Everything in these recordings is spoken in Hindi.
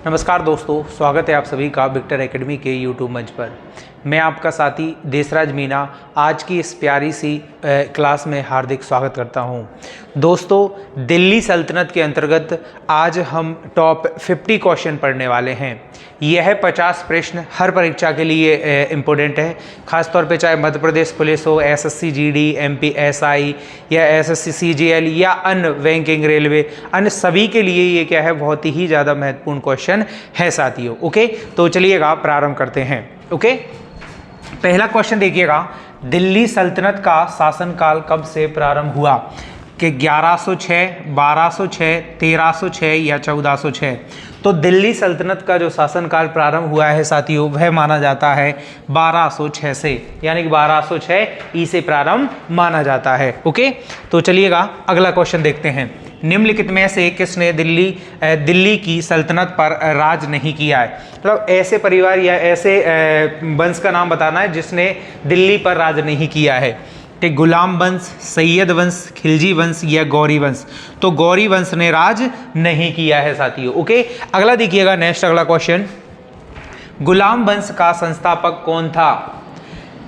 नमस्कार दोस्तों, स्वागत है आप सभी का विक्टर एकेडमी के यूट्यूब मंच पर। मैं आपका साथी देसराज मीना आज की इस प्यारी सी क्लास में हार्दिक स्वागत करता हूं। दोस्तों, दिल्ली सल्तनत के अंतर्गत आज हम टॉप 50 क्वेश्चन पढ़ने वाले हैं। यह 50 प्रश्न हर परीक्षा के लिए इम्पोर्टेंट है, खासतौर पे चाहे मध्य प्रदेश पुलिस हो, एसएससी जीडी, एमपी एसआई या एसएससी सीजीएल या अन्य बैंकिंग, रेलवे, अन्य सभी के लिए ये क्या है, बहुत ही ज़्यादा महत्वपूर्ण क्वेश्चन है साथियों। ओके, तो चलिएगा प्रारंभ करते हैं। ओके, पहला क्वेश्चन देखिएगा, दिल्ली सल्तनत का शासनकाल कब से प्रारंभ हुआ? कि 1106, 1206, 1306 या 1406। तो दिल्ली सल्तनत का जो शासनकाल प्रारंभ हुआ है साथियों, वह माना जाता है 1206 से, यानी कि 1206 ई से प्रारंभ माना जाता है। ओके, तो चलिएगा अगला क्वेश्चन देखते हैं। निम्नलिखित में से किसने दिल्ली की सल्तनत पर राज नहीं किया है? मतलब ऐसे परिवार या ऐसे वंश का नाम बताना है जिसने दिल्ली पर राज नहीं किया है। कि गुलाम वंश, सैयद वंश, खिलजी वंश या गौरी वंश। तो गौरी वंश ने राज नहीं किया है साथियों। ओके, अगला देखिएगा, नेक्स्ट अगला क्वेश्चन, गुलाम वंश का संस्थापक कौन था?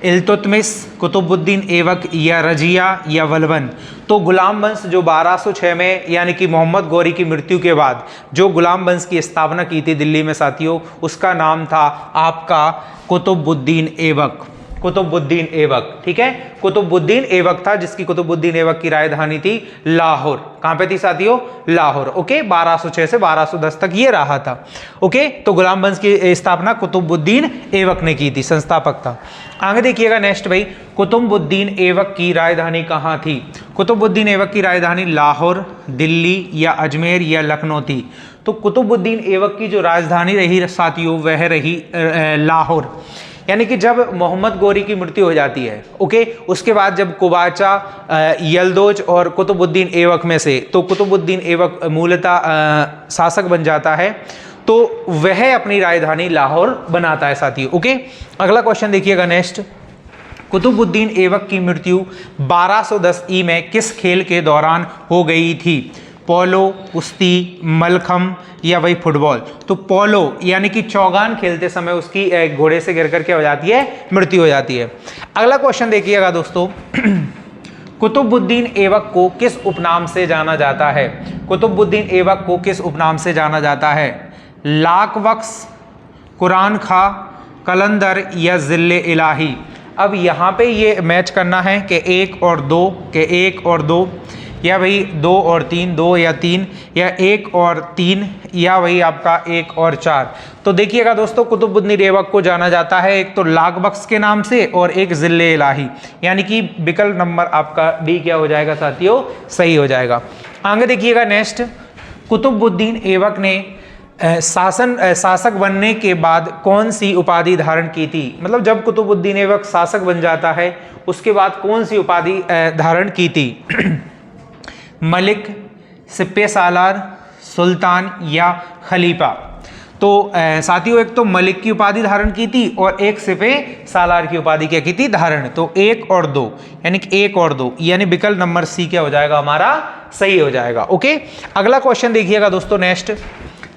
इल्तुतमिश, कुतुबुद्दीन ऐबक या रजिया या बलबन। तो गुलाम वंश जो 1206 में यानी कि मोहम्मद गौरी की मृत्यु के बाद जो गुलाम वंश की स्थापना की थी दिल्ली में साथियों, उसका नाम था आपका कुतुबुद्दीन ऐबक। कुतुबुद्दीन ऐबक, ठीक है, कुतुबुद्दीन ऐबक था, जिसकी कुतुबुद्दीन ऐबक की राजधानी थी लाहौर। कहां पे थी साथियों? लाहौर। ओके, 1206 से 1210 तक ये रहा था। ओके, तो गुलाम वंश की स्थापना कुतुबुद्दीन ऐबक ने की थी, संस्थापक था। आगे देखिएगा नेक्स्ट भाई, कुतुबुद्दीन ऐबक की राजधानी कहाँ थी? कुतुबुद्दीन ऐबक की राजधानी लाहौर, दिल्ली या अजमेर या लखनऊ थी। तो कुतुबुद्दीन ऐबक की जो राजधानी रही साथियों, वह रही लाहौर। यानी कि जब मोहम्मद गौरी की मृत्यु हो जाती है, ओके, उसके बाद जब कुबाचा, यलदोज और कुतुबुद्दीन ऐबक में से तो कुतुबुद्दीन ऐबक मूलतः शासक बन जाता है, तो वह अपनी राजधानी लाहौर बनाता है साथियों। ओके, अगला क्वेश्चन देखिएगा नेक्स्ट, कुतुबुद्दीन ऐबक की मृत्यु 1210 ई में किस खेल के दौरान हो गई थी? पोलो, कुश्ती, मलखम या वही फुटबॉल। तो पोलो यानी कि चौगान खेलते समय उसकी घोड़े से गिर कर के हो जाती है, मृत्यु हो जाती है। अगला क्वेश्चन देखिएगा दोस्तों, कुतुबुद्दीन ऐबक को किस उपनाम से जाना जाता है? कुतुबुद्दीन ऐबक को किस उपनाम से जाना जाता है? लाख बख्श, कुरान खा, कलंदर या जिल्ले इलाही। अब यहाँ पे ये मैच करना है कि 1 और 2 के 1 और 2 या भाई 2 और 3, 2 या 3 या 1 और 3 या वही आपका 1 और 4। तो देखिएगा दोस्तों, कुतुबुद्दीन ऐबक को जाना जाता है एक तो लाख बख्श के नाम से और एक जिले इलाही, यानी कि विकल्प नंबर आपका डी क्या हो जाएगा साथियों? सही हो जाएगा। आगे देखिएगा नेक्स्ट, कुतुबुद्दीन ऐबक ने शासक बनने के बाद कौन सी उपाधि धारण की थी? मतलब जब कुतुबुद्दीन ऐबक शासक बन जाता है उसके बाद कौन सी उपाधि धारण की थी? मलिक, सिप्पे सालार, सुल्तान या खलीफा। तो साथियों, एक तो मलिक की उपाधि धारण की थी और एक सिपे सालार की उपाधि क्या की थी? धारण। तो 1 और 2 यानी कि 1 और 2, यानी विकल्प नंबर सी क्या हो जाएगा हमारा? सही हो जाएगा। ओके, अगला क्वेश्चन देखिएगा दोस्तों नेक्स्ट,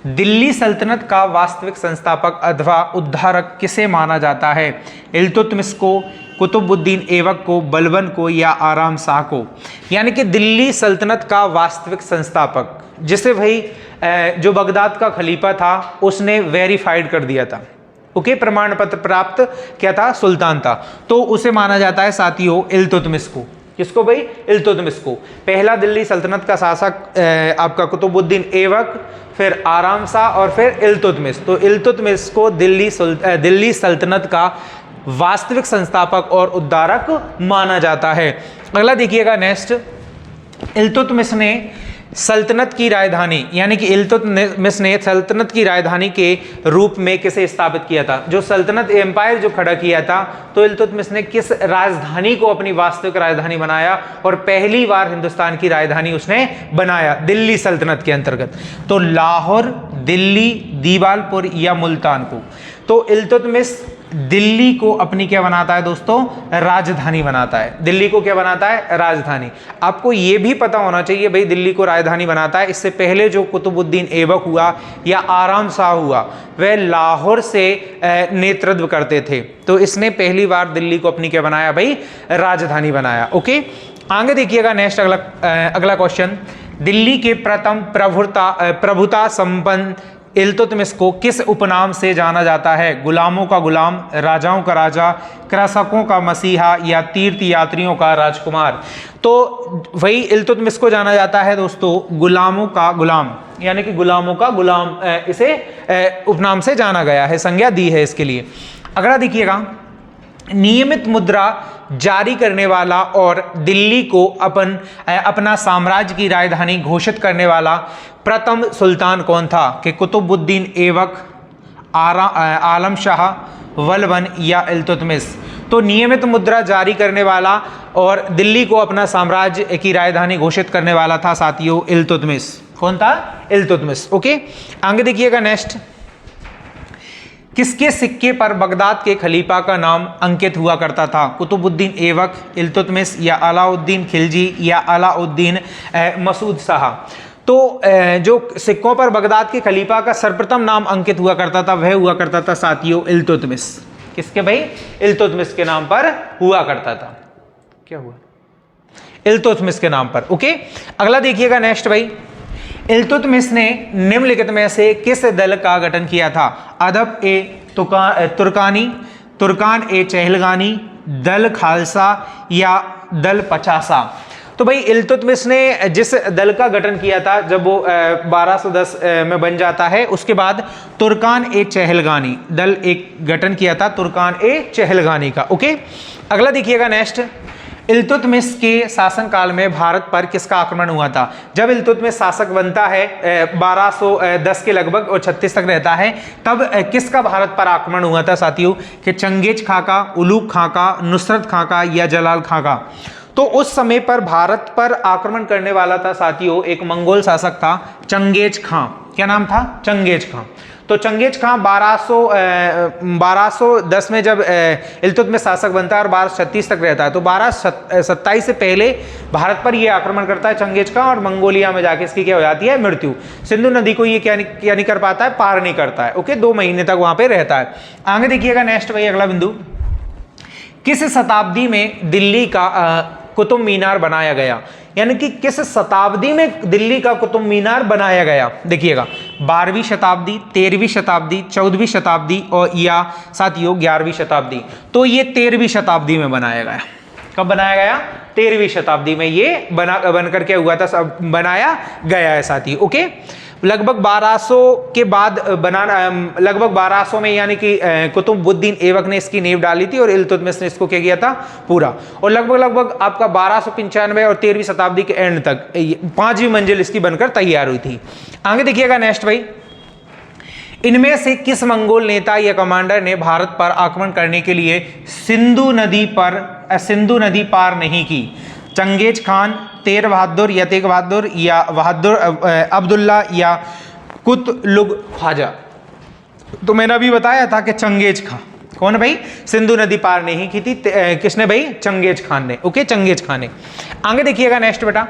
दिल्ली सल्तनत का वास्तविक संस्थापक अथवा उद्धारक किसे माना जाता है? इल्तुतमिश को, कुतुबुद्दीन ऐबक को, बलबन को या आराम शाह को। यानी कि दिल्ली सल्तनत का वास्तविक संस्थापक, जिसे भाई जो बगदाद का खलीफा था उसने वेरीफाइड कर दिया था, ओके, प्रमाण पत्र प्राप्त क्या था? सुल्तान था। तो उसे माना जाता है साथियों इल्तुतमिश को। किसको भाई? इल्तुतमिश को। पहला दिल्ली सल्तनत का शासक आपका कुतुबुद्दीन ऐबक, फिर आराम शाह और फिर इल्तुतमिश। तो इल्तुतमिश को दिल्ली सल्तनत का वास्तविक संस्थापक और उद्धारक माना जाता है। अगला देखिएगा नेक्स्ट, इल्तुतमिश ने सल्तनत की राजधानी यानी कि इल्तुतमिश ने सल्तनत की राजधानी के रूप में किसे स्थापित किया था? जो सल्तनत एम्पायर जो खड़ा किया था, तो इल्तुतमिश ने किस राजधानी को अपनी वास्तविक राजधानी बनाया और पहली बार हिंदुस्तान की राजधानी उसने बनाया दिल्ली सल्तनत के अंतर्गत? तो लाहौर, दिल्ली, दीवालपुर या मुल्तान को। तो इल्तुतमिश दिल्ली को अपनी क्या बनाता है दोस्तों, राजधानी बनाता है। दिल्ली को क्या बनाता है, राजधानी। आपको ये भी पता होना चाहिए भाई दिल्ली को राजधानी बनाता है। इससे पहले जो कुतुबुद्दीन ऐबक हुआ या आराम शाह हुआ, वह लाहौर से नेतृत्व करते थे। तो इसने पहली बार दिल्ली को अपनी क्या बनाया भाई, राजधानी बनाया। ओके, आगे देखिएगा नेक्स्ट अगला क्वेश्चन। दिल्ली के प्रथम प्रभुता संपन्न इल्तुतमिश को किस उपनाम से जाना जाता है? गुलामों का गुलाम, राजाओं का राजा, कृषकों का मसीहा या तीर्थ यात्रियों का राजकुमार। तो वही इल्तुतमिश को जाना जाता है दोस्तों गुलामों का गुलाम, यानी कि गुलामों का गुलाम इसे उपनाम से जाना गया है, संज्ञा दी है इसके लिए। अगला देखिएगा, नियमित मुद्रा जारी करने वाला और दिल्ली को अपना साम्राज्य की राजधानी घोषित करने वाला प्रथम सुल्तान कौन था? कि कुतुबुद्दीन ऐबक, आलम शाह, बलबन या इल्तुतमिश। तो नियमित मुद्रा जारी करने वाला और दिल्ली को अपना साम्राज्य की राजधानी घोषित करने वाला था साथियों इल्तुतमिश। कौन था? इल्तुतमिश। ओके, आगे देखिएगा नेक्स्ट। किसके सिक्के पर बगदाद के खलीफा का नाम अंकित हुआ करता था? कुतुबुद्दीन ऐबक, इल्तुतमिश या अलाउद्दीन खिलजी या अलाउद्दीन मसूद शाह। तो जो सिक्कों पर बगदाद के खलीफा का सर्वप्रथम नाम अंकित हुआ करता था, वह हुआ करता था साथियों इल्तुतमिश। किसके भाई? इल्तुतमिश के नाम पर हुआ करता था। क्या हुआ? इल्तुतमिश के नाम पर। ओके, अगला देखिएगा नेक्स्ट भाई। इल्तुतमिश ने निम्नलिखित में से किस दल का गठन किया था? अदब ए तुर्कानी, तुर्कान ए चहलगानी, दल खालसा या दल पचासा। तो भाई इल्तुतमिश ने जिस दल का गठन किया था, जब वो 1210 में बन जाता है, उसके बाद तुर्कान ए चहलगानी दल एक गठन किया था, तुर्कान ए चहलगानी का। ओके, अगला देखिएगा नेक्स्ट। इल्तुतमिश के शासनकाल में भारत पर किसका आक्रमण हुआ था? जब इल्तुतमिश शासक बनता है 1210 के लगभग और 36 तक रहता है, तब किसका भारत पर आक्रमण हुआ था साथियों? कि चंगेज खां का, उलूग खां का, नुसरत खां का या जलाल खां का। तो उस समय पर भारत पर आक्रमण करने वाला था साथियों एक मंगोल शासक था, चंगेज खां। क्या नाम था? चंगेज खां। तो चंगेज खां 1210 में जब इल्तुतमिश शासक बनता है और 1236 तक रहता है, तो 1227 से पहले भारत पर यह आक्रमण करता है चंगेज खां, और मंगोलिया में जाके इसकी क्या हो जाती है? मृत्यु। सिंधु नदी को ये क्या नहीं कर पाता है? पार नहीं करता है। ओके, 2 महीने तक वहां पे रहता है। आगे देखिएगा नेक्स्ट भाई, अगला बिंदु। किस शताब्दी में दिल्ली का कुतुब मीनार बनाया गया? यानी कि किस शताब्दी में दिल्ली का कुतुब मीनार बनाया गया? देखिएगा, 12वीं शताब्दी, 13वीं शताब्दी, 14वीं शताब्दी और या साथियों 11वीं शताब्दी। तो ये 13वीं शताब्दी में बनाया गया। कब बनाया गया? 13वीं शताब्दी में ये बनकर के हुआ था, बनाया गया है साथी। ओके, लगभग 1200 के बाद बनाना, लगभग 1200 में, यानी कि कुतुबुद्दीन ऐबक ने इसकी नींव डाली थी और इल्तुतमिश ने इसको क्या किया था? पूरा। और लगभग आपका 1295 और 13वीं शताब्दी के एंड तक 5वीं मंजिल इसकी बनकर तैयार हुई थी। आगे देखिएगा नेक्स्ट भाई। इनमें से किस मंगोल नेता या कमांडर ने भारत पर आक्रमण करने के लिए सिंधु नदी पार नहीं की? चंगेज खान, तेग बहादुर या तेग बहादुर या बहादुर अब्दुल्ला या कुतलुग ख्वाजा। तो मैंने अभी बताया था कि चंगेज खान। कौन भाई? सिंधु नदी पार नहीं की थी किसने भाई? चंगेज खान ने। ओके, चंगेज खान ने। आगे देखिएगा नेक्स्ट बेटा।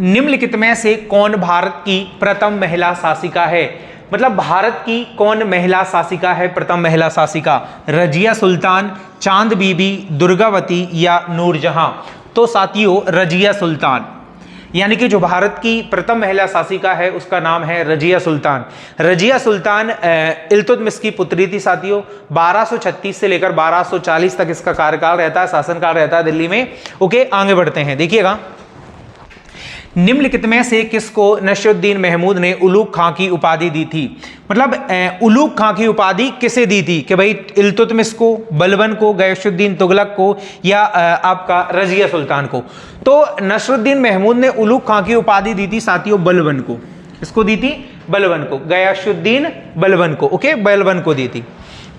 निम्नलिखित में से कौन भारत की प्रथम महिला शासिका है? मतलब भारत की कौन महिला शासिका है? प्रथम महिला शासिका रजिया सुल्तान, चांद बीबी, दुर्गावती या नूरजहां। तो साथियों रजिया सुल्तान, यानी कि जो भारत की प्रथम महिला शासिका है उसका नाम है रजिया सुल्तान। रजिया सुल्तान इल्तुतमिश की पुत्री थी साथियों। 1236 से लेकर 1240 तक इसका कार्यकाल रहता है, शासनकाल रहता है दिल्ली में। ओके, आगे बढ़ते हैं। देखिएगा, निम्नलिखित में से किसको नसरुद्दीन महमूद ने उलूग खां की उपाधि दी थी? मतलब उलूग खां की उपाधि किसे दी थी? कि भाई इल्तुतमिश को, बलबन को, गयासुद्दीन तुगलक को या आपका रजिया सुल्तान को। तो नसरुद्दीन महमूद ने उलूग खां की उपाधि दी थी साथियों बलबन को। किसको दी थी? बलबन को, गयासुद्दीन बलबन को। ओके, बलबन को दी थी।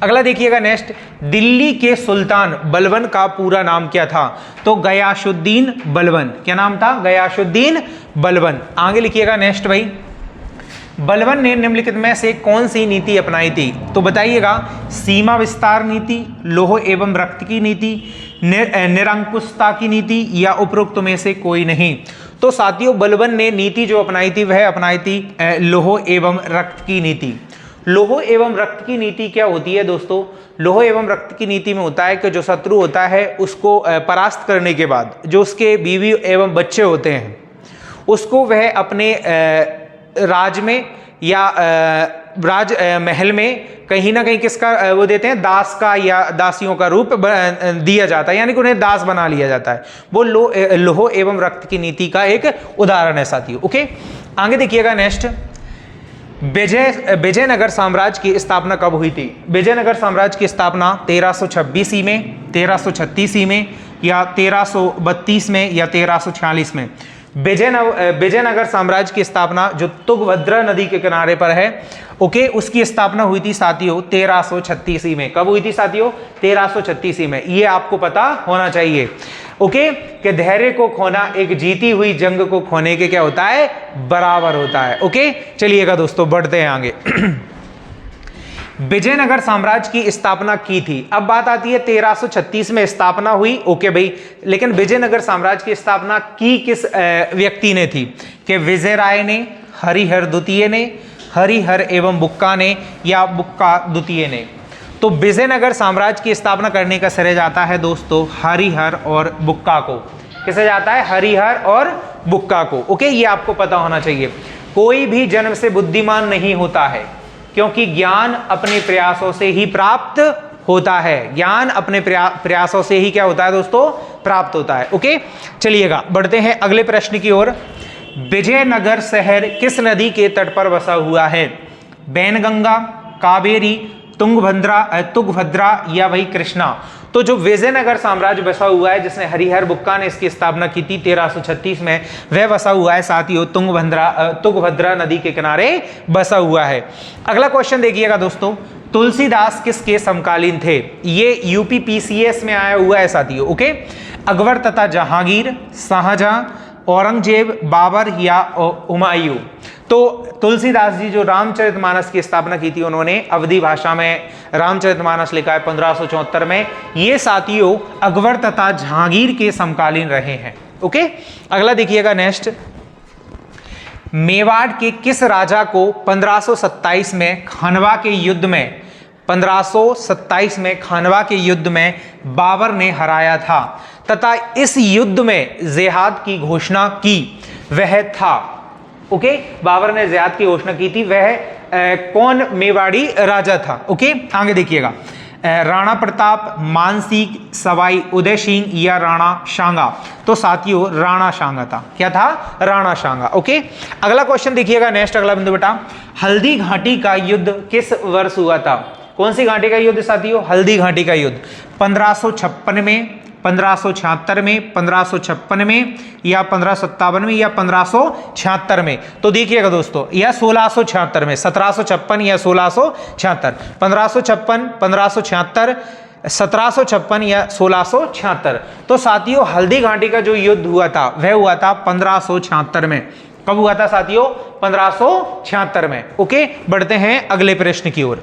अगला देखिएगा नेक्स्ट। दिल्ली के सुल्तान बलबन का पूरा नाम क्या था? तो गयासुद्दीन बलबन। क्या नाम था? गयासुद्दीन बलबन। आगे लिखिएगा नेक्स्ट भाई। बलबन ने निम्नलिखित में से कौन सी नीति अपनाई थी? तो बताइएगा, सीमा विस्तार नीति, लौह एवं रक्त की नीति, निरंकुशता की नीति, या उपरोक्त में से कोई नहीं। तो साथियों, बलबन ने नीति जो अपनाई थी वह अपनाई थी लौह एवं रक्त की नीति। लौह एवं रक्त की नीति क्या होती है दोस्तों? लौह एवं रक्त की नीति में होता है कि जो शत्रु होता है उसको परास्त करने के बाद जो उसके बीवी एवं बच्चे होते हैं उसको वह अपने राज में या राज महल में कहीं ना कहीं किसका वो देते हैं, दास का या दासियों का रूप दिया जाता है, यानी कि उन्हें दास बना लिया जाता है। वो लौह एवं रक्त की नीति का एक उदाहरण है साथियों। ओके, आगे देखिएगा नेक्स्ट, विजयनगर साम्राज्य की स्थापना कब हुई थी? विजयनगर साम्राज्य की स्थापना 1326 ईस्वी में, 1336 ईस्वी में, या 1332 में, या 1346 में। विजयनगर साम्राज्य की स्थापना जो तुंगभद्रा नदी के किनारे पर है, ओके, उसकी स्थापना हुई थी साथियों 1336 ईस्वी में। कब हुई थी साथियों? 1336 ईस्वी में। ये आपको पता होना चाहिए, ओके, कि धैर्य को खोना एक जीती हुई जंग को खोने के क्या होता है? बराबर होता है। ओके, चलिएगा दोस्तों, बढ़ते हैं आगे। विजयनगर साम्राज्य की स्थापना की थी। अब बात आती है 1336 में स्थापना हुई, ओके भाई, लेकिन विजयनगर साम्राज्य की स्थापना की किस व्यक्ति ने थी? कि विजय राय ने, हरिहर द्वितीय ने, हरिहर एवं बुक्का ने, या बुक्का द्वितीय ने। तो विजयनगर साम्राज्य की स्थापना करने का श्रेय जाता है दोस्तों हरिहर और बुक्का को। किसे जाता है? हरिहर और बुक्का को। ओके, ये आपको पता होना चाहिए। कोई भी जन्म से बुद्धिमान नहीं होता है, क्योंकि ज्ञान अपने प्रयासों से ही प्राप्त होता है। ज्ञान अपने प्रयासों से ही क्या होता है दोस्तों? प्राप्त होता है। ओके, चलिएगा बढ़ते हैं अगले प्रश्न की ओर। विजयनगर शहर किस नदी के तट पर बसा हुआ है? बैनगंगा, कावेरी, तुंगभद्रा, या वही कृष्णा। तो जो विजयनगर साम्राज्य बसा हुआ है, जिसने हरिहर बुक्का ने इसकी स्थापना की थी 1336 में, वह बसा हुआ है साथियों तुंगभद्रा नदी के किनारे बसा हुआ है। अगला क्वेश्चन देखिएगा दोस्तों, तुलसीदास किसके समकालीन थे? ये यूपीपीसीएस में आया हुआ है साथियों। ओके, अकबर तथा जहांगीर, शाहजहां, औरंगजेब, बाबर, या हुमायूं। तो तुलसीदास जी जो रामचरितमानस की स्थापना की थी, उन्होंने अवधी भाषा में रामचरितमानस लिखा है 1574 में। ये साथियों अकबर तथा जहांगीर के समकालीन रहे हैं। ओके, अगला देखिएगा नेक्स्ट, मेवाड़ के किस राजा को 1527 में खानवा के युद्ध में 1527 में खानवा के युद्ध में बाबर ने हराया था तथा इस युद्ध में जिहाद की घोषणा की? वह था, ओके, बाबर ने जिहाद की घोषणा की थी, वह कौन मेवाड़ी राजा था? ओके, आगे देखिएगा, राणा प्रताप, मानसिंह, सवाई उदय सिंह, या राणा सांगा। तो साथियों राणा सांगा था। क्या था? राणा सांगा। ओके, अगला क्वेश्चन देखिएगा नेक्स्ट, अगला बिंदु बेटा, हल्दी घाटी का युद्ध किस वर्ष हुआ था? कौन सी घाटी का युद्ध साथियों? हल्दी घाटी का युद्ध 1556 में, 1576 में, 1556 में, या 1557 में, या 1576 में। तो देखिएगा दोस्तों, या 1676 में, 1756 या 1676, 1556, 1576, 1756 या 1676। तो साथियों हल्दी घाटी का जो युद्ध हुआ था वह हुआ था 1576 में। कब हुआ था साथियों? 1576 में। ओके, बढ़ते हैं अगले प्रश्न की ओर।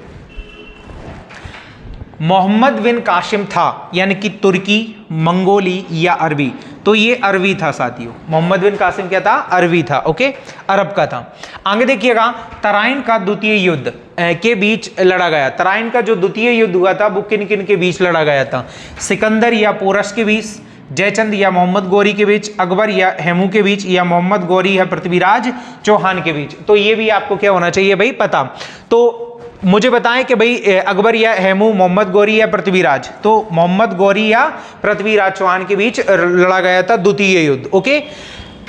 मोहम्मद बिन कासिम था, यानी कि तुर्की, मंगोली, या अरबी? तो ये अरबी था साथियों। मोहम्मद बिन कासिम क्या था? अरबी था। ओके, अरब का था। आगे देखिएगा, तराइन का द्वितीय युद्ध के बीच लड़ा गया। तराइन का जो द्वितीय युद्ध हुआ था वो किन किन के बीच लड़ा गया था? सिकंदर या पोरस के बीच, जयचंद या मोहम्मद गौरी के बीच, अकबर या हेमू के बीच, या मोहम्मद गौरी या पृथ्वीराज चौहान के बीच? तो ये भी आपको क्या होना चाहिए भाई? पता। तो मुझे बताएं कि भाई अकबर या हेमू, मोहम्मद गौरी या पृथ्वीराज? तो मोहम्मद गौरी या पृथ्वीराज चौहान के बीच लड़ा गया था द्वितीय युद्ध। ओके,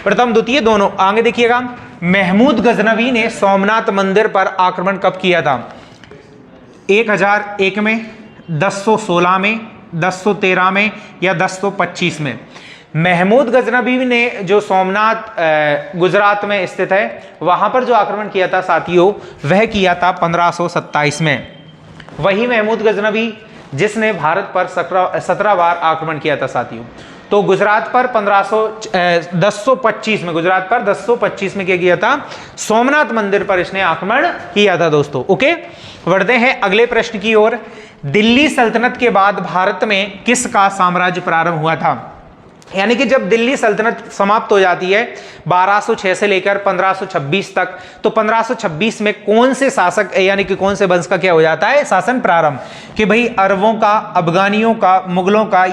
प्रथम द्वितीय दोनों। आगे देखिएगा, महमूद गजनवी ने सोमनाथ मंदिर पर आक्रमण कब किया था? 1001 में, 1016 में, 1013 में, या 1025 में? महमूद गजनवी ने जो सोमनाथ गुजरात में स्थित है वहां पर जो आक्रमण किया था साथियों वह किया था 1527 में। वही महमूद गजनवी जिसने भारत पर 17 बार आक्रमण किया था साथियों। तो गुजरात पर 1025 में, गुजरात पर 1025 में क्या किया था, सोमनाथ मंदिर पर इसने आक्रमण किया था दोस्तों। ओके, बढ़ते हैं अगले प्रश्न की ओर। दिल्ली सल्तनत के बाद भारत में किसका साम्राज्य प्रारंभ हुआ था? यानी कि जब दिल्ली सल्तनत समाप्त हो जाती है 1206 से लेकर 1526 तक, तो 1526 में कौन से शासक यानी कि कौन से वंश का क्या हो जाता है, शासन प्रारंभ? कि भाई अरबों का, अफगानियों का, मुगलों का,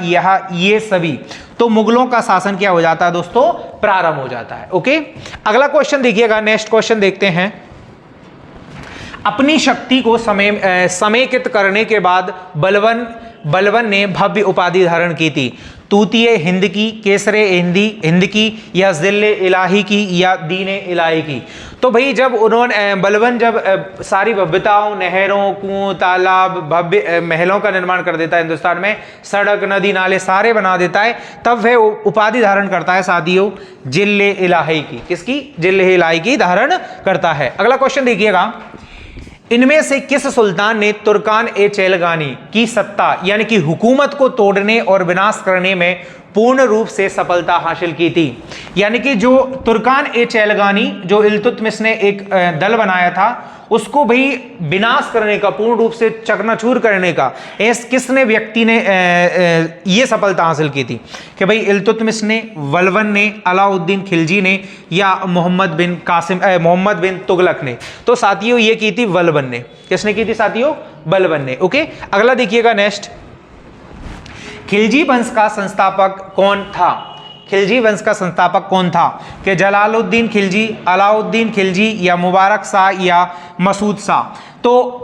ये सभी, तो मुगलों का शासन क्या हो जाता है दोस्तों, प्रारंभ हो जाता है। ओके, अगला क्वेश्चन देखिएगा, नेक्स्ट क्वेश्चन देखते हैं। अपनी शक्ति को समेकित करने के बाद बलवन ने भव्य उपाधि धारण की थी। तूतीय हिंद की, केसरे हिंद की, या जिले इलाही की, या दीने इलाही की? तो भाई जब उन्होंने बलवन जब सारी भव्यताओं, नहरों, कुओं, तालाब, भव्य महलों का निर्माण कर देता है हिंदुस्तान में, सड़क, नदी, नाले सारे बना देता है, तब वह उपाधि धारण करता है साथियों जिले इलाही की। किसकी? जिले इलाही की धारण करता है। अगला क्वेश्चन देखिएगा, इनमें से किस सुल्तान ने तुर्कान ए चैलगानी की सत्ता यानी कि हुकूमत को तोड़ने और विनाश करने में पूर्ण रूप से सफलता हासिल की थी? यानी कि जो तुर्कान ए चैलगानी, जो इल्तुतमिश ने एक दल बनाया था, उसको भाई विनाश करने का, पूर्ण रूप से चकनाचूर करने का किसने व्यक्ति ने ये सफलता हासिल की थी? कि भाई इल्तुतमिश ने, बलबन ने, अलाउद्दीन खिलजी ने, या मोहम्मद बिन तुगलक ने? तो साथियों ये की थी बलबन ने। किसने की थी साथियों? बलबन ने। ओके, अगला देखिएगा नेक्स्ट, खिलजी वंश का संस्थापक कौन था? खिलजी वंश का संस्थापक कौन था? कि जलालुद्दीन खिलजी, अलाउद्दीन खिलजी, या मुबारक शाह, या मसूद शाह? तो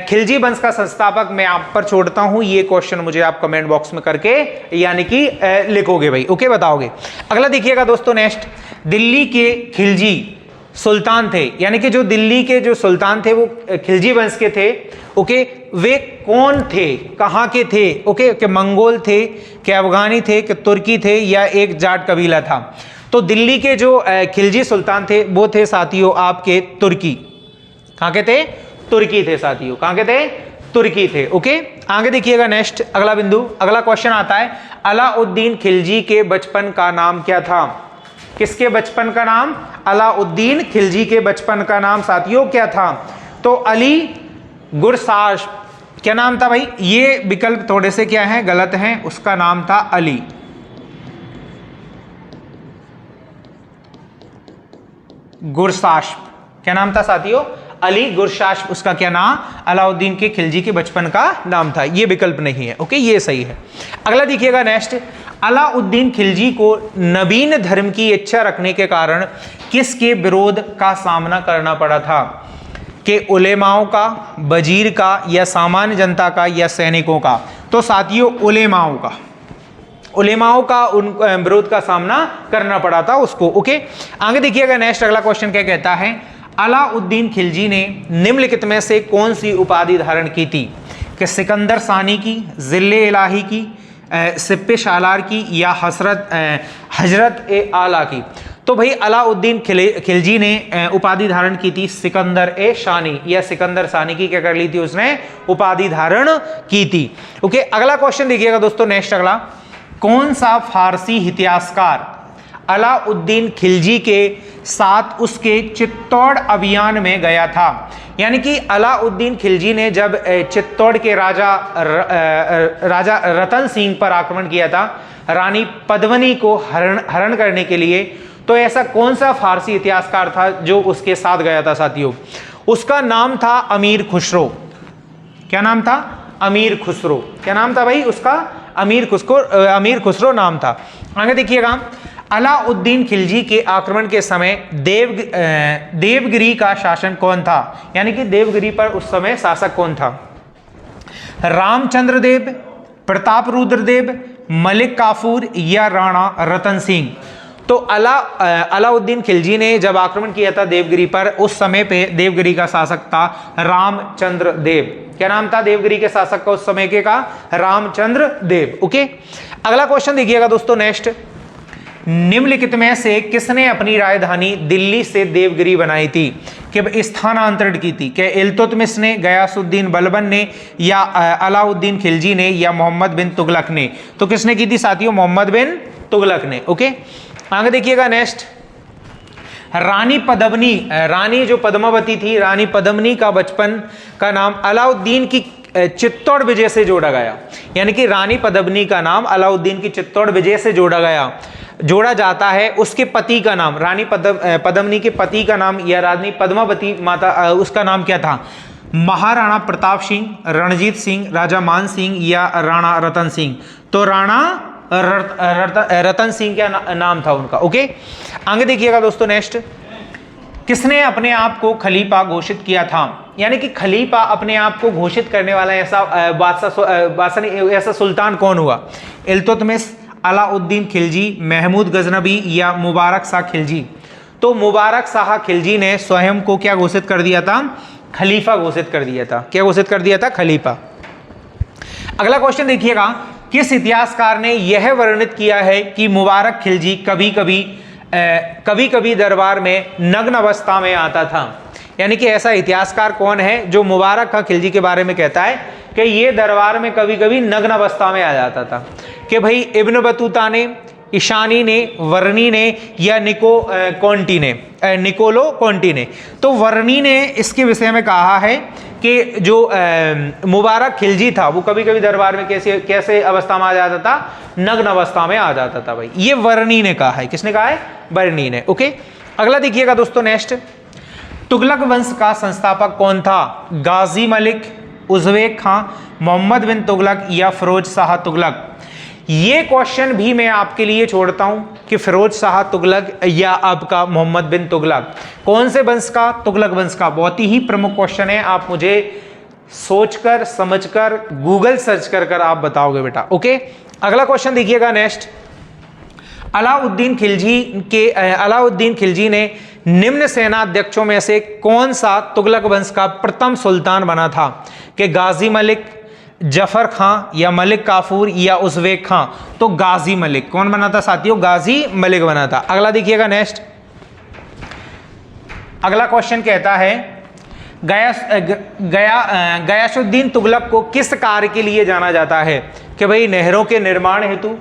खिलजी वंश का संस्थापक मैं आप पर छोड़ता हूं, ये क्वेश्चन मुझे आप कमेंट बॉक्स में करके यानी कि लिखोगे भाई। ओके, बताओगे। अगला देखिएगा दोस्तों नेक्स्ट, दिल्ली के खिलजी सुल्तान थे, यानी कि जो दिल्ली के जो सुल्तान थे वो खिलजी वंश के थे। ओके, वे कौन थे, कहाँ के थे? ओके, कि मंगोल थे, कि अफगानी थे, कि तुर्की थे, या एक जाट कबीला था? तो दिल्ली के जो खिलजी सुल्तान थे वो थे साथियों आपके तुर्की। कहाँ के थे? तुर्की थे साथियों। कहाँ के थे? तुर्की थे। ओके, आगे देखिएगा नेक्स्ट, अगला बिंदु, अगला क्वेश्चन आता है, अलाउद्दीन खिलजी के बचपन का नाम क्या था? किसके बचपन का नाम? अलाउद्दीन खिलजी के बचपन का नाम साथियों क्या था? तो अली गुरसाश, क्या नाम था भाई? ये विकल्प थोड़े से क्या है, गलत हैं। उसका नाम था अली गुरसाश। क्या नाम था साथियों? अली गुरसाश, उसका क्या नाम? अलाउद्दीन के खिलजी के बचपन का नाम था। ये विकल्प नहीं है। ओके, ये सही है। अगला देखिएगा नेक्स्ट, अलाउद्दीन खिलजी को नवीन धर्म की इच्छा रखने के कारण किसके विरोध का सामना करना पड़ा था? कि उलेमाओं का, वजीर का, या सामान्य जनता का, या सैनिकों का? तो साथियों उलेमाओं का उन विरोध का सामना करना पड़ा था उसको। ओके, आगे देखिएगा नेक्स्ट, अगला क्वेश्चन क्या कहता है, अलाउद्दीन खिलजी ने निम्नलिखित में से कौन सी उपाधि धारण की थी? कि सिकंदर सानी की, जिले इलाही की, सिप्पे शालार की, या हजरत ए आला की? तो भाई अलाउद्दीन खिलजी ने उपाधि धारण की थी सिकंदर ए शानी, या सिकंदर सानी की क्या कर ली थी उसने? उपाधि धारण की थी। ओके, अगला क्वेश्चन देखिएगा दोस्तों नेक्स्ट, अगला, कौन सा फारसी इतिहासकार अलाउद्दीन खिलजी के साथ उसके चित्तौड़ अभियान में गया था? यानी कि अलाउद्दीन खिलजी ने जब चित्तौड़ के राजा रतन सिंह पर आक्रमण किया था, रानी पद्मिनी को हरण करने के लिए, तो ऐसा कौन सा फारसी इतिहासकार था जो उसके साथ गया था साथियों? उसका नाम था अमीर खुसरो। क्या नाम था? अमीर खुसरो। क्या नाम था भाई उसका? अमीर खुसरो नाम था। आगे देखिएगा, अलाउद्दीन खिलजी के आक्रमण के समय देवगिरी का शासन कौन था? यानी कि देवगिरी पर उस समय शासक कौन था? रामचंद्र देव, प्रताप रुद्र देव, मलिक काफूर, या राणा रतन सिंह? तो अलाउद्दीन खिलजी ने जब आक्रमण किया था देवगिरी पर, उस समय पे देवगिरी का शासक था रामचंद्र देव। क्या नाम था देवगिरी के शासक का उस समय के? का रामचंद्र देव। ओके, अगला क्वेश्चन देखिएगा दोस्तों नेक्स्ट, निम्नलिखित में से किसने अपनी राजधानी दिल्ली से देवगिरी बनाई थी? कि कि स्थानांतरण की थी? क्या इल्तुतमिश ने, गयासुद्दीन बलबन ने, या अलाउद्दीन खिलजी ने, या मोहम्मद बिन तुगलक ने? तो किसने की थी साथियों? मोहम्मद बिन तुगलक ने। ओके, आगे देखिएगा नेक्स्ट, रानी पद्मनी, रानी जो पद्मावती थी, रानी पद्मनी का बचपन का नाम अलाउद्दीन की चित्तौड़ विजय से जोड़ा गया। यानी कि रानी पद्मनी का नाम अलाउद्दीन की चित्तौड़ विजय से जोड़ा जाता है। उसके पति का नाम, रानी पद्मनी के पति का नाम या रानी पद्मावती माता, उसका नाम क्या था? महाराणा प्रताप सिंह, रणजीत सिंह, राजा मान सिंह या राणा रतन सिंह? तो राणा रतन सिंह क्या नाम था उनका। ओके, आगे देखिएगा दोस्तों नेक्स्ट, किसने अपने आप को खलीफा घोषित किया था? यानी कि खलीफा अपने आप को घोषित करने वाला ऐसा बादशाह ऐसा सुल्तान कौन हुआ? इल्तुतमिश, अलाउद्दीन खिलजी, महमूद गजनबी या मुबारक शाह खिलजी? तो मुबारक शाह खिलजी ने स्वयं को क्या घोषित कर दिया था? खलीफा घोषित कर दिया था। क्या घोषित कर दिया था? खलीफा। अगला क्वेश्चन देखिएगा, किस इतिहासकार ने यह वर्णित किया है कि मुबारक खिलजी कभी कभी दरबार में नग्न अवस्था में आता था? यानी कि ऐसा इतिहासकार कौन है जो मुबारक खां खिलजी के बारे में कहता है कि ये दरबार में कभी कभी नग्न अवस्था में आ जाता था? कि भाई इब्न बतूता ने, ईशानी ने, वर्णी ने, या निकोलो कॉन्टी ने? तो वर्णी ने इसके विषय में कहा है कि जो मुबारक खिलजी था वो कभी कभी दरबार में कैसे अवस्था में आ जाता था? नग्न अवस्था में आ जाता था। भाई ये वर्णी ने कहा है। किसने कहा है? वर्णी ने। ओके, अगला देखिएगा दोस्तों नेक्स्ट, तुगलक वंश का संस्थापक कौन था? गाजी मलिक, उज़्बेक खां, मोहम्मद बिन तुगलक या फिरोज शाह तुगलक? ये क्वेश्चन भी मैं आपके लिए छोड़ता हूं कि फिरोज शाह तुगलक या आपका मोहम्मद बिन तुगलक, कौन से वंश का? तुगलक वंश का। बहुत ही प्रमुख क्वेश्चन है, आप मुझे सोचकर समझकर गूगल सर्च कर आप बताओगे बेटा। ओके, अगला क्वेश्चन देखिएगा नेक्स्ट, अलाउद्दीन खिलजी ने निम्न सेनाध्यक्षों में से कौन सा तुगलक वंश का प्रथम सुल्तान बना था? कि गाजी मलिक, जफर खां या मलिक काफूर या उज़्बेक खां? तो गाजी मलिक। कौन बना था साथियों? गाजी मलिक बना था। अगला देखिएगा नेक्स्ट, अगला क्वेश्चन कहता है, गयासुद्दीन तुगलक को किस कार्य के लिए जाना जाता है? कि भाई नहरों के निर्माण हेतु,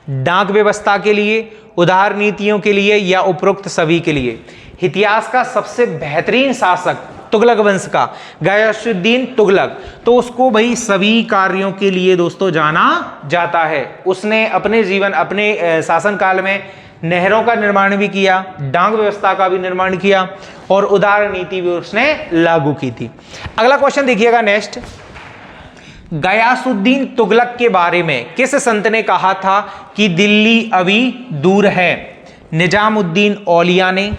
डाक व्यवस्था के लिए, उदार नीतियों के लिए, या उपरोक्त सभी के लिए? इतिहास का सबसे बेहतरीन शासक तुगलक वंश का गयासुद्दीन तुगलक, तो उसको भाई सभी कार्यों के लिए दोस्तों जाना जाता है। उसने अपने शासन काल में नहरों का निर्माण भी किया, डाक व्यवस्था का भी निर्माण किया, और उदार नीति भी उसने लागू की थी। अगला क्वेश्चन देखिएगा नेक्स्ट, गयासुद्दीन तुगलक के बारे में किस संत ने कहा था कि दिल्ली अभी दूर है? निजामुद्दीन औलिया ने,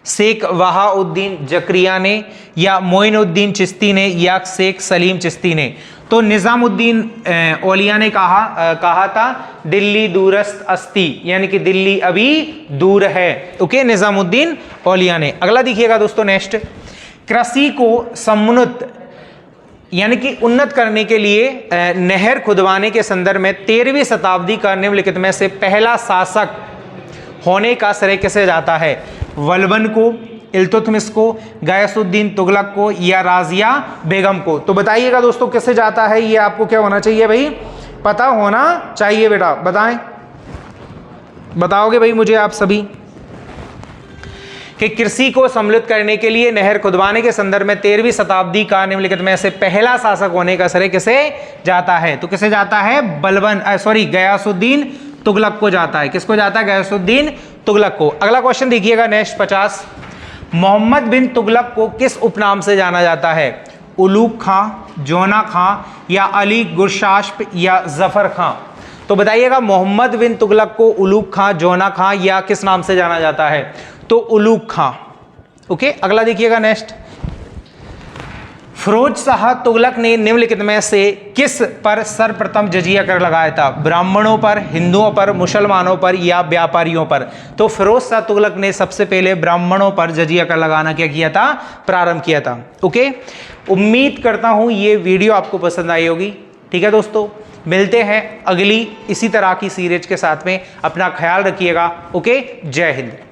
शेख वहाउद्दीन जकरिया ने, या मोइनुद्दीन चिश्ती ने, या शेख सलीम चिश्ती ने? तो निजामुद्दीन औलिया ने कहा था दिल्ली दूरस्त अस्ति, यानी कि दिल्ली अभी दूर है। ओके, निजामुद्दीन औलिया ने। अगला देखिएगा दोस्तों नेक्स्ट, कृषि को समुन्नत यानी कि उन्नत करने के लिए नहर खुदवाने के संदर्भ में 13वीं शताब्दी का निम्नलिखित में से पहला शासक होने का श्रेय किसे जाता है? बलबन को, इल्तुतमिश को, गयासुद्दीन तुगलक को, या राजिया बेगम को? तो बताइएगा दोस्तों किसे जाता है? ये आपको क्या होना चाहिए भाई? पता होना चाहिए बेटा। बताएं, बताओगे भाई मुझे आप सभी कि कृषि को सम्मिलित करने के लिए नहर खुदवाने के संदर्भ में 13वीं शताब्दी का निम्नलिखित में से पहला शासक होने का श्रेय किसे जाता है? तो किसे जाता है? गयासुद्दीन तुगलक को जाता है। किसको जाता है? गयासुद्दीन तुगलक को। अगला क्वेश्चन देखिएगा नेक्स्ट 50, मोहम्मद बिन तुगलक को किस उपनाम से जाना जाता है? उलूग खां, जोना खां, या अली गुरशास्प, या जफर खां? तो बताइएगा मोहम्मद बिन तुगलक को उलूग खां, जोना खां, या किस नाम से जाना जाता है? तो उलूग खां। ओके, अगला देखिएगा नेक्स्ट, फिरोज शाह तुगलक ने निम्नलिखित में से किस पर सर्वप्रथम जजिया कर लगाया था? ब्राह्मणों पर, हिंदुओं पर, मुसलमानों पर, या व्यापारियों पर? तो फिरोज शाह तुगलक ने सबसे पहले ब्राह्मणों पर जजिया कर लगाना क्या किया था? प्रारंभ किया था। ओके, उम्मीद करता हूं ये वीडियो आपको पसंद आई होगी। ठीक है दोस्तों, मिलते हैं अगली इसी तरह की सीरीज के साथ में। अपना ख्याल रखिएगा। ओके, जय हिंद।